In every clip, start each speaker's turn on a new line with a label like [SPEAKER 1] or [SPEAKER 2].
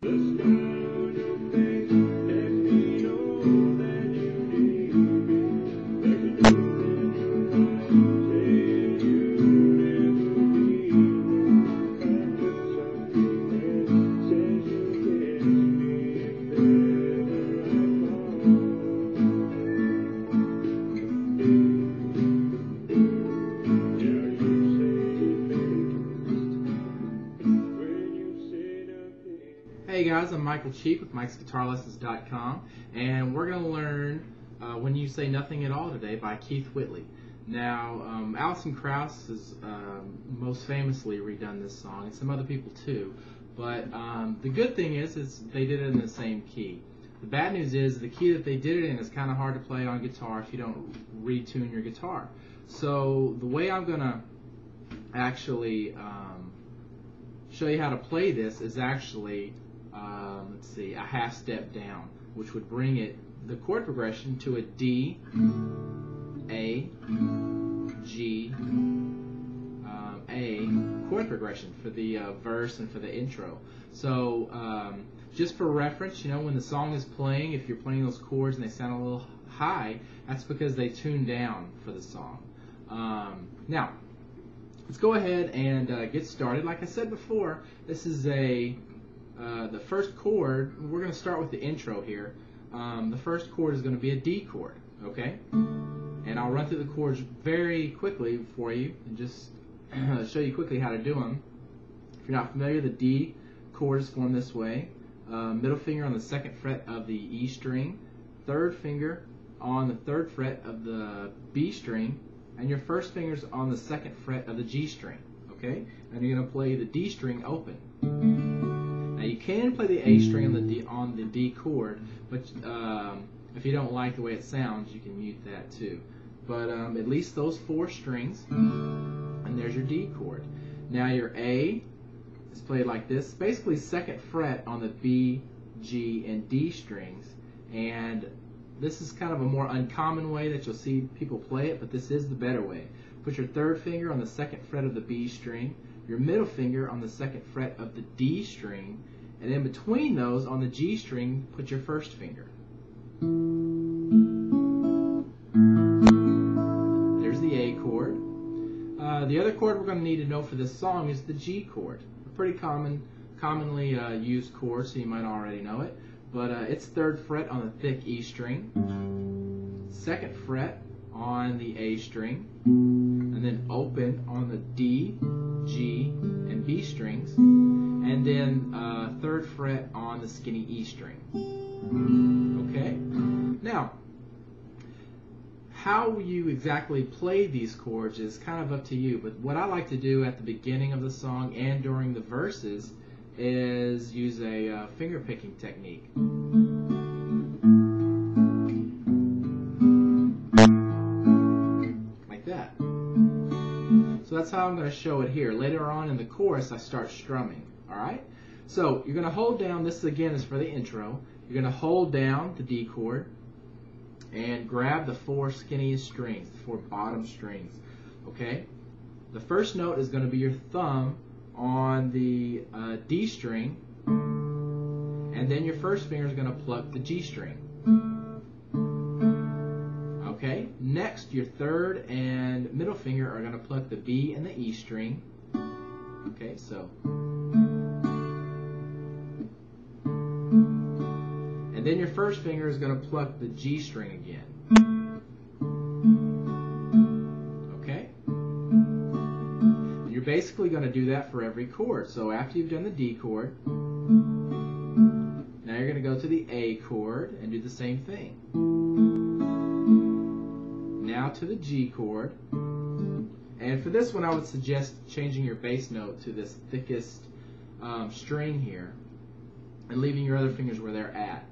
[SPEAKER 1] Hey guys, I'm Michael Cheek with Mike'sGuitarLessons.com, and we're going to learn When You Say Nothing at All today by Keith Whitley. Now, Alison Krauss has most famously redone this song, and some other people too, but the good thing is they did it in the same key. The bad news is the key that they did it in is kind of hard to play on guitar if you don't retune your guitar. So the way I'm going to actually show you how to play this is actually let's see, a half step down, which would bring the chord progression to a D, A, G, A chord progression for the verse and for the intro. So just for reference, when the song is playing, if you're playing those chords and they sound a little high, that's because they tune down for the song. Now, let's go ahead and get started. Like I said before, this is the first chord. We're going to start with the intro here. The first chord is going to be a D chord, okay? And I'll run through the chords very quickly for you and just show you quickly how to do them. If you're not familiar, the D chord is formed this way. Middle finger on the second fret of the E string, third finger on the third fret of the B string, and your first finger's on the second fret of the G string, okay? And you're going to play the D string open. Now you can play the A string on the D chord, but if you don't like the way it sounds, you can mute that too. But at least those four strings, and there's your D chord. Now your A is played like this, basically second fret on the B, G, and D strings, and this is kind of a more uncommon way that you'll see people play it, but this is the better way. Put your third finger on the second fret of the B string, your middle finger on the second fret of the D string, and in between those on the G string, put your first finger. There's the A chord. The other chord we're going to need to know for this song is the G chord. A pretty commonly used chord, so you might already know it. But it's third fret on the thick E string, second fret on the A string, and then open on the D, G, and B strings, and then third fret on the skinny E string. Okay? Now, how you exactly play these chords is kind of up to you, but what I like to do at the beginning of the song and during the verses is use a finger picking technique. Like that. So that's how I'm going to show it here. Later on in the chorus, I start strumming. Alright? So you're going to hold down, this again is for the intro, you're going to hold down the D chord and grab the four skinniest strings, the four bottom strings. Okay? The first note is going to be your thumb on the D string, and then your first finger is going to pluck the G string. Okay, next your third and middle finger are going to pluck the B and the E string. Okay, so, and then your first finger is going to pluck the G string again. You're basically going to do that for every chord. So after you've done the D chord, now you're going to go to the A chord and do the same thing. Now to the G chord. And for this one I would suggest changing your bass note to this thickest string here and leaving your other fingers where they're at.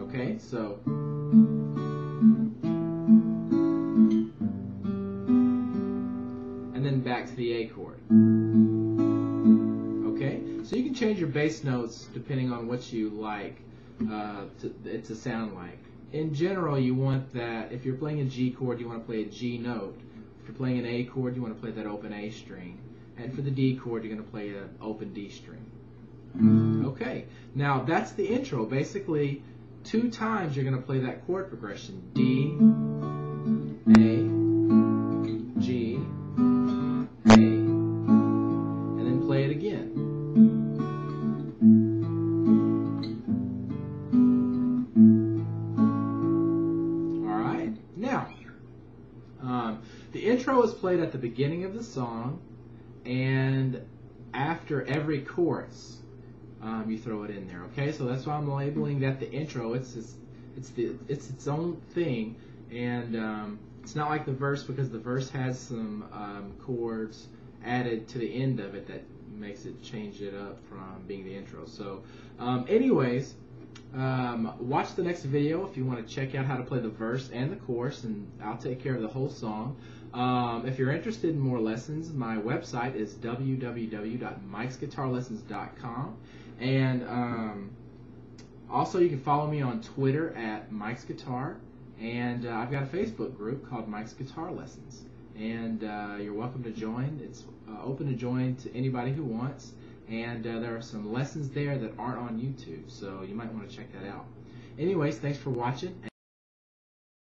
[SPEAKER 1] Okay, so and then back to the A chord. Okay, so you can change your bass notes depending on what you like it to sound like. In general, you want that, if you're playing a G chord, you want to play a G note. If you're playing an A chord, you want to play that open A string. And for the D chord, you're going to play an open D string. Okay, now that's the intro. Basically, 2 times you're going to play that chord progression. D, A, G, A, and then play it again. Alright, now, the intro is played at the beginning of the song and after every chorus. You throw it in there, okay? So that's why I'm labeling that the intro. It's its own thing, and it's not like the verse, because the verse has some chords added to the end of it that makes it change it up from being the intro. So, anyways, watch the next video if you want to check out how to play the verse and the chorus, and I'll take care of the whole song. If you're interested in more lessons, my website is www.mikesguitarlessons.com, and also you can follow me on Twitter at Mike's Guitar, and I've got a Facebook group called Mike's Guitar Lessons, and you're welcome to join. It's open to join to anybody who wants, and there are some lessons there that aren't on YouTube, so you might want to check that out. Anyways, thanks for watching.